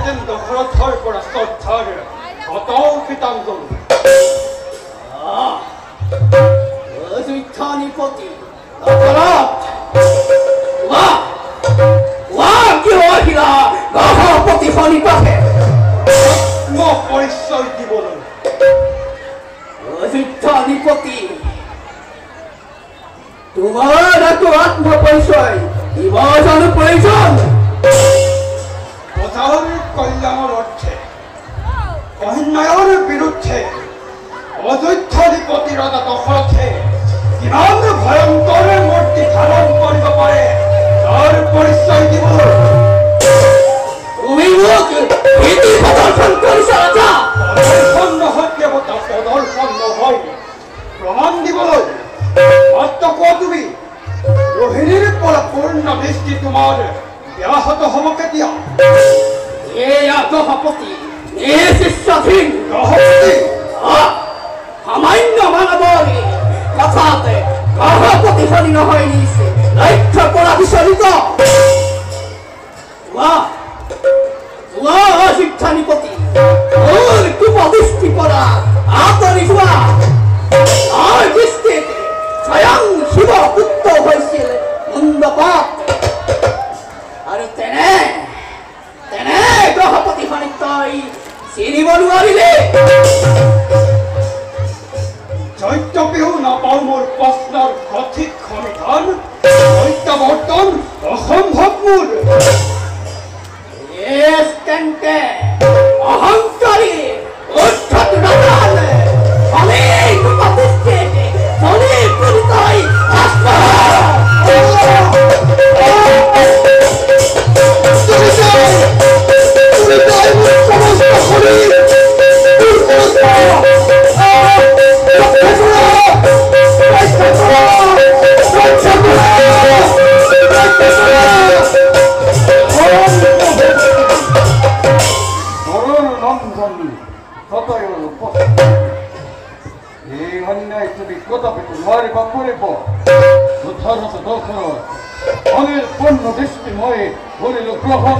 যেন দশৰথৰ পৰা শ্ৰদ্ধাৰ কৃতাঞ্জলি অযোধ্যাধিপতি প্ৰতিফলিতহে পৰিচয় দিবলৈ অযোধ্যাধিপতি তোমাৰ একো আত্মপৰিচয় দিব জানো প্ৰয়োজন প্ৰজাৰ কল্যাণৰ অৰ্থে অন্যায়ৰ বিৰুদ্ধে অযোধ্যাধিপতি ৰজা দশৰথে কিমান ভয়ংকৰ মূৰ্তি ধাৰণ কৰিব পাৰে তাৰ পৰিচয় দিবলৈ তুমি মোক ভীতি প্ৰদৰ্শন কৰিছা ৰজা প্ৰদৰ্শন নহয় দেৱতা প্ৰদৰ্শন নহয় প্ৰমাণ দিবলৈ মাত্ৰ কোৱা তুমি ৰোহিণীৰ পৰা পূৰ্ণ দৃষ্টি তোমাৰ ব্যাহত হ'ব কেতিয়া এয়া গ্ৰহপতি এই শিষ্যধীন গ্ৰহপতি সামান্য মানৱৰ কথাতে গ্ৰহপতি নহয় নিছে লক্ষ্য কৰা বিচলিত শিক্ষাধিপতি মোৰ কুপদৃষ্টি পৰা আঁতৰি যোৱা তাৰ দৃষ্টিত স্বয়ং শিৱ পুত্ৰ হৈছিল মুণ্ডপাত আৰু তেনে গ্ৰহপতিখনিক তই চিনিব নোৱাৰিলে চৈত্যপিও নাপাওঁ মোৰ প্ৰশ্নৰ সঠিক সমাধান প্ৰত্যাৱৰ্তন অসম্ভৱ মোৰ তেন্তে অহংকাৰী উদ্ধত নাজান আমি কুপদৃষ্টিত ধনী পৰিচয় এই অন্যায় তুমি কদাপিতো নোৱাৰিব কৰিব যথাযথ দখলত অনিৰ্পন্ন দৃষ্টি মই কৰিলো গ্ৰহণ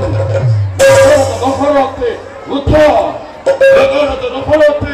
দখলতে উঠা দখলতে